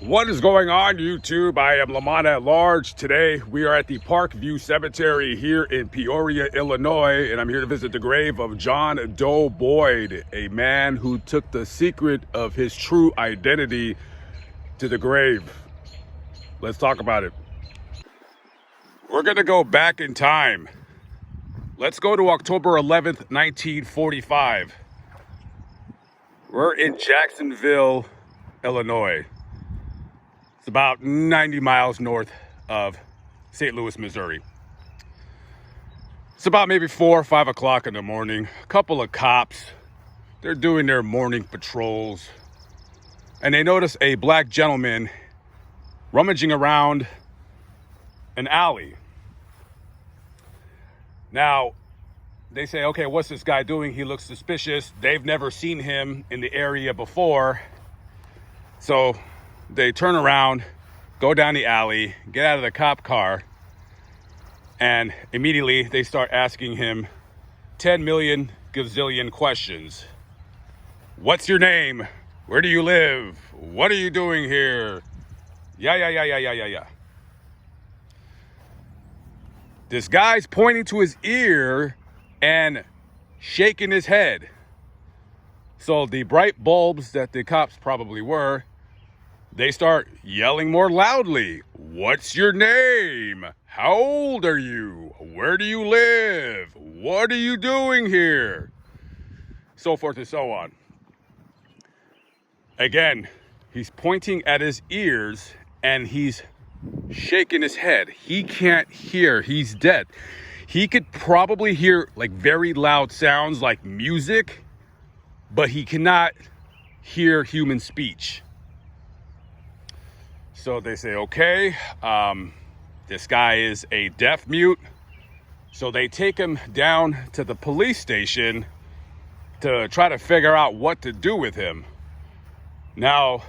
What is going on, YouTube? I am Lamont at Large. Today we are at the Parkview Cemetery here in Peoria, Illinois, and I'm here to visit the grave of John Doe Boyd, a man who took the secret of his true identity to the grave. Let's talk about it. We're gonna go back in time. Let's go to October 11th, 1945. We're in Jacksonville, Illinois. It's about 90 miles north of St. Louis, Missouri. It's about maybe 4 or 5 o'clock in the morning. A couple of cops, they're doing their morning patrols, and they notice a black gentleman rummaging around an alley. Now, they say, okay, what's this guy doing? He looks suspicious. They've never seen him in the area before. So they turn around, go down the alley, get out of the cop car, and immediately they start asking him 10 million gazillion questions. What's your name? Where do you live? What are you doing here? Yeah. This guy's pointing to his ear and shaking his head. So the bright bulbs that the cops probably were, they start yelling more loudly. What's your name? How old are you? Where do you live? What are you doing here? So forth and so on. Again, he's pointing at his ears and he's shaking his head. He can't hear. He's dead. He could probably hear like very loud sounds like music, but he cannot hear human speech. So they say, okay, this guy is a deaf mute. So they take him down to the police station to try to figure out what to do with him. Now,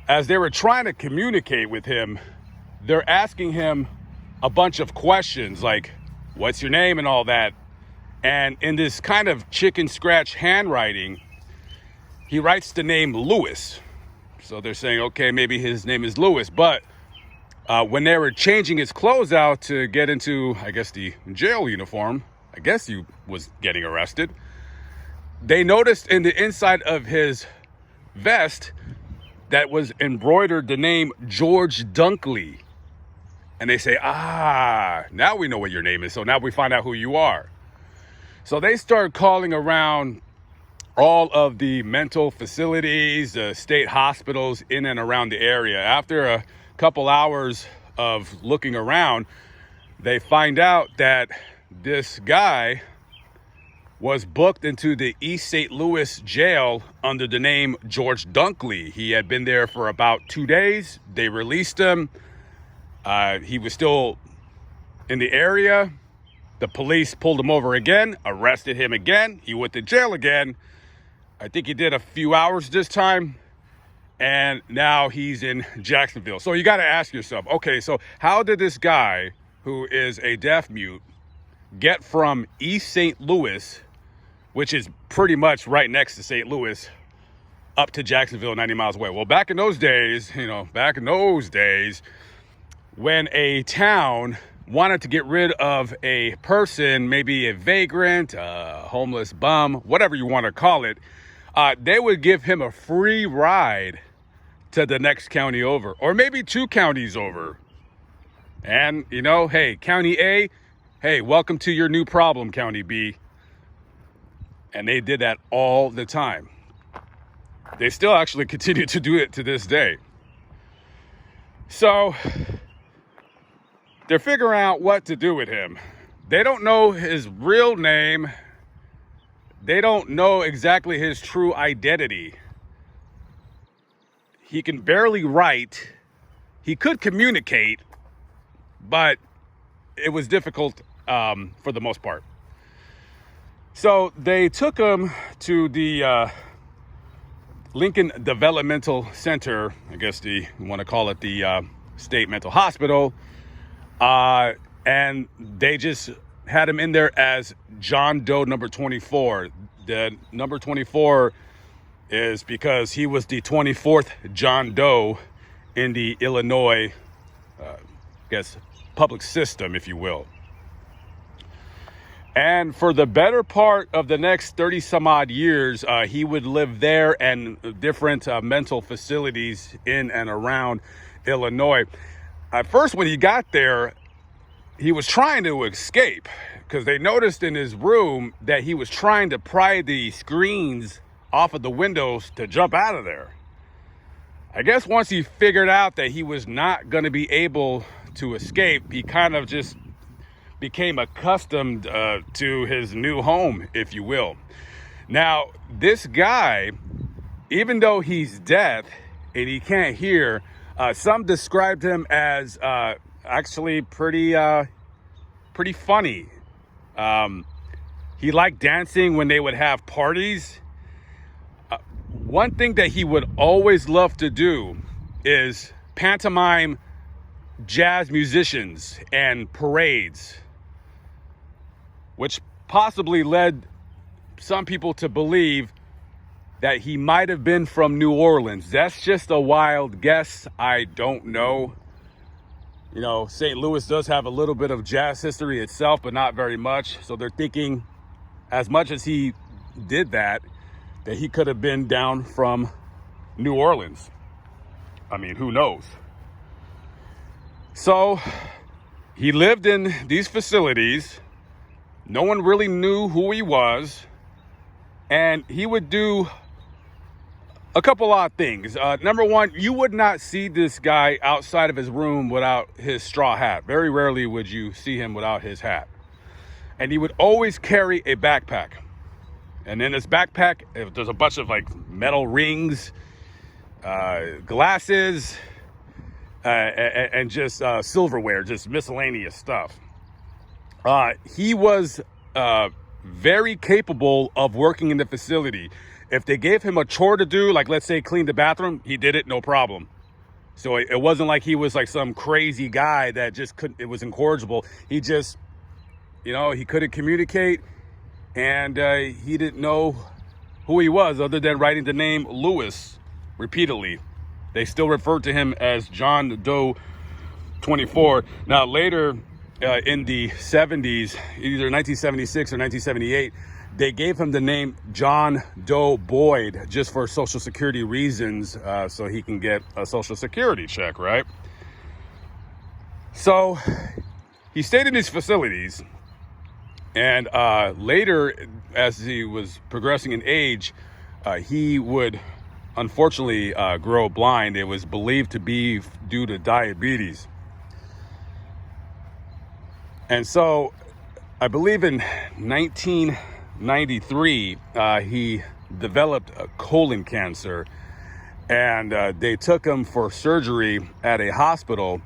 as they were trying to communicate with him, they're asking him a bunch of questions like, what's your name and all that. And in this kind of chicken scratch handwriting, he writes the name Lewis. So they're saying, okay, maybe his name is Lewis. But when they were changing his clothes out to get into, I guess, the jail uniform, I guess he was getting arrested, they noticed in the inside of his vest that was embroidered the name George Dunkley. And they say, now we know what your name is. So now we find out who you are. So they start calling around all of the mental facilities, state hospitals in and around the area. After a couple hours of looking around, they find out that this guy was booked into the East St. Louis jail under the name George Dunkley. He had been there for about 2 days. They released him. He was still in the area. The police pulled him over again, arrested him again. He went to jail again. I think he did a few hours this time, and now he's in Jacksonville. So you got to ask yourself, okay, so how did this guy who is a deaf mute get from East St. Louis, which is pretty much right next to St. Louis, up to Jacksonville, 90 miles away? Well, back in those days, when a town wanted to get rid of a person, maybe a vagrant, a homeless bum, whatever you want to call it, they would give him a free ride to the next county over, or maybe 2 counties over. And, hey, County A, hey, welcome to your new problem, County B. And they did that all the time. They still actually continue to do it to this day. So they're figuring out what to do with him. They don't know his real name. They don't know exactly his true identity. He can barely write. He could communicate, but it was difficult for the most part. So they took him to the Lincoln Developmental Center. I guess you want to call it the state mental hospital. And they just had him in there as John Doe number 24. The number 24 is because he was the 24th John Doe in the Illinois, public system, if you will. And for the better part of the next 30 some odd years, he would live there and different mental facilities in and around Illinois. At first, when he got there, he was trying to escape because they noticed in his room that he was trying to pry the screens off of the windows to jump out of there. I guess once he figured out that he was not going to be able to escape, he kind of just became accustomed to his new home, if you will. Now, this guy, even though he's deaf and he can't hear, some described him as actually pretty funny. He liked dancing when they would have parties. One thing that he would always love to do is pantomime jazz musicians and parades, which possibly led some people to believe that he might have been from New Orleans. That's just a wild guess. I don't know. You know, St. Louis does have a little bit of jazz history itself, but not very much. So they're thinking, as much as he did that he could have been down from New Orleans. I mean, who knows? So he lived in these facilities. No one really knew who he was. And he would do a couple odd things. Number one, you would not see this guy outside of his room without his straw hat. Very rarely would you see him without his hat. And he would always carry a backpack. And in his backpack, there's a bunch of like metal rings, glasses, and just silverware, just miscellaneous stuff. He was very capable of working in the facility. If they gave him a chore to do, like let's say clean the bathroom, he did it, no problem. So it wasn't like he was like some crazy guy that just couldn't, it was incorrigible. He just, he couldn't communicate, and he didn't know who he was other than writing the name Lewis repeatedly. They still referred to him as John Doe 24. Now later in the 70s, either 1976 or 1978, they gave him the name John Doe Boyd just for Social Security reasons, so he can get a Social Security check, right? So he stayed in these facilities, and later, as he was progressing in age, he would unfortunately grow blind. It was believed to be due to diabetes. And so I believe in 1993, he developed a colon cancer, and they took him for surgery at a hospital.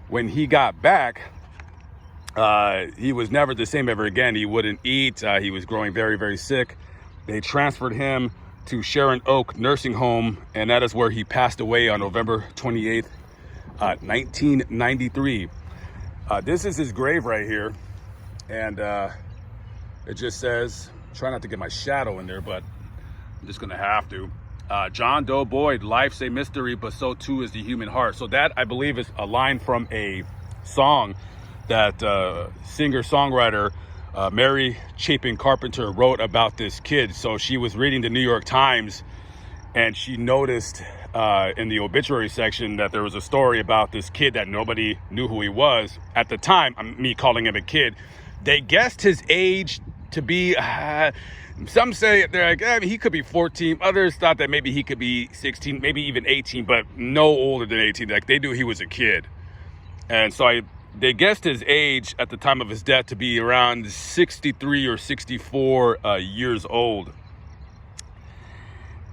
When he got back, he was never the same ever again. He wouldn't eat. He was growing very, very sick. They transferred him to Sharon Oak Nursing Home, and that is where he passed away on November 28th, 1993. This is his grave right here, and it just says, try not to get my shadow in there, but I'm just gonna have to. John Doe Boyd, life's a mystery, but so too is the human heart. So that, I believe, is a line from a song that singer-songwriter Mary Chapin Carpenter wrote about this kid. So she was reading the New York Times, and she noticed in the obituary section that there was a story about this kid that nobody knew who he was. At the time, me calling him a kid, they guessed his age to be, some say they're like, he could be 14. Others thought that maybe he could be 16, maybe even 18, but no older than 18. Like, they knew he was a kid. And so they guessed his age at the time of his death to be around 63 or 64 years old.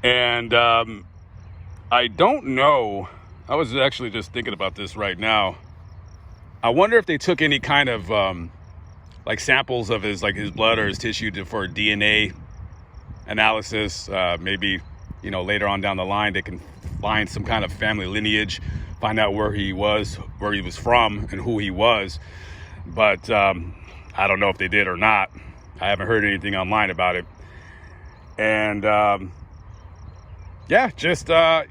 And I don't know. I was actually just thinking about this right now. I wonder if they took any kind of like samples of his blood or his tissue for DNA analysis. Maybe, later on down the line, they can find some kind of family lineage, find out where he was from, and who he was. But I don't know if they did or not. I haven't heard anything online about it. And yeah, just, I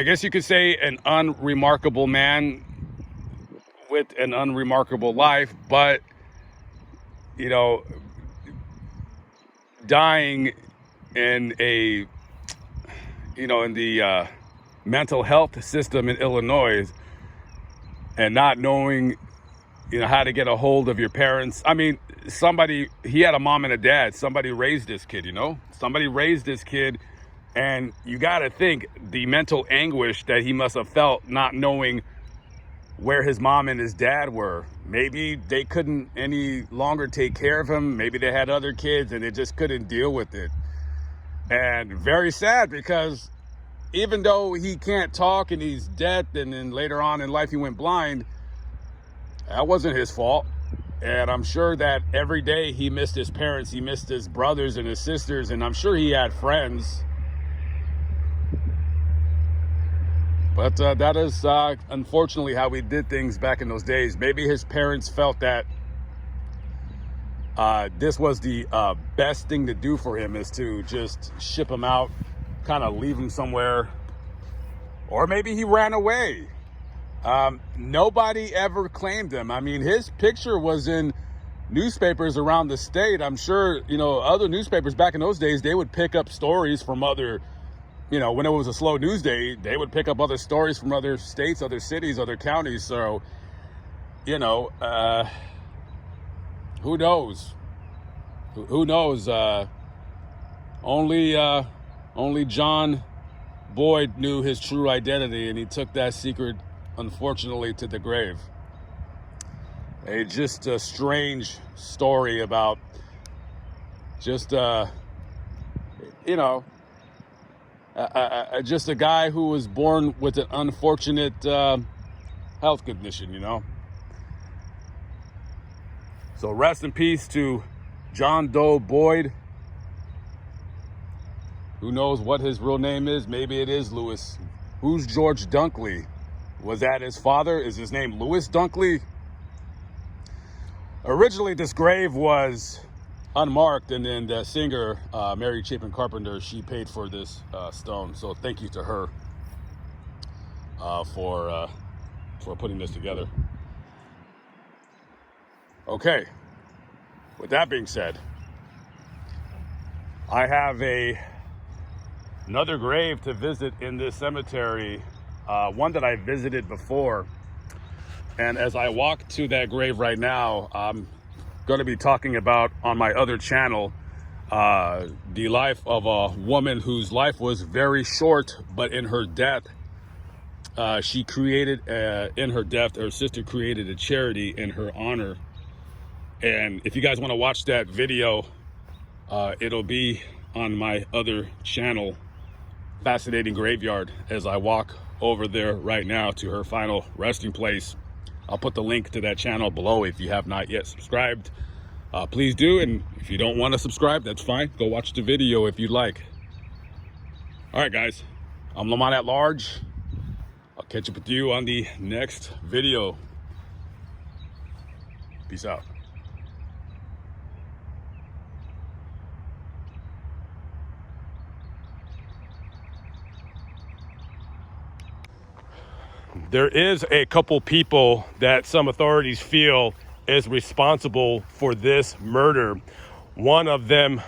guess you could say an unremarkable man with an unremarkable life, but, you know, dying in a, in the mental health system in Illinois and not knowing, how to get a hold of your parents. I mean, he had a mom and a dad. Somebody raised this kid, somebody raised this kid. And you got to think the mental anguish that he must have felt not knowing where his mom and his dad were. Maybe they couldn't any longer take care of him. Maybe they had other kids and they just couldn't deal with it. And very sad, because even though he can't talk and he's deaf, and then later on in life he went blind, that wasn't his fault. And I'm sure that every day he missed his parents, he missed his brothers and his sisters, and I'm sure he had friends. But that is unfortunately how we did things back in those days. Maybe his parents felt that this was the best thing to do for him, is to just ship him out, kind of leave him somewhere. Or maybe he ran away. Nobody ever claimed him. I mean, his picture was in newspapers around the state. I'm sure, other newspapers back in those days, they would pick up stories from other, when it was a slow news day, they would pick up other stories from other states, other cities, other counties. So, who knows? Who knows? Only John Boyd knew his true identity, and he took that secret, unfortunately, to the grave. Just a strange story about just, just a guy who was born with an unfortunate health condition, So rest in peace to John Doe Boyd. Who knows what his real name is? Maybe it is Lewis. Who's George Dunkley? Was that his father? Is his name Lewis Dunkley? Originally, this grave was unmarked, and then the singer, Mary Chapin Carpenter, she paid for this stone. So thank you to her for putting this together. Okay, with that being said, I have another grave to visit in this cemetery, one that I visited before. And as I walk to that grave right now, I'm going to be talking about on my other channel the life of a woman whose life was very short, but in her death, she created, her sister created a charity in her honor. And if you guys want to watch that video, it'll be on my other channel, Fascinating Graveyard, as I walk over there right now to her final resting place. I'll put the link to that channel below if you have not yet subscribed. Please do, and if you don't want to subscribe, that's fine. Go watch the video if you'd like. All right, guys, I'm Lamont at Large. I'll catch up with you on the next video. Peace out. There is a couple people that some authorities feel is responsible for this murder. One of them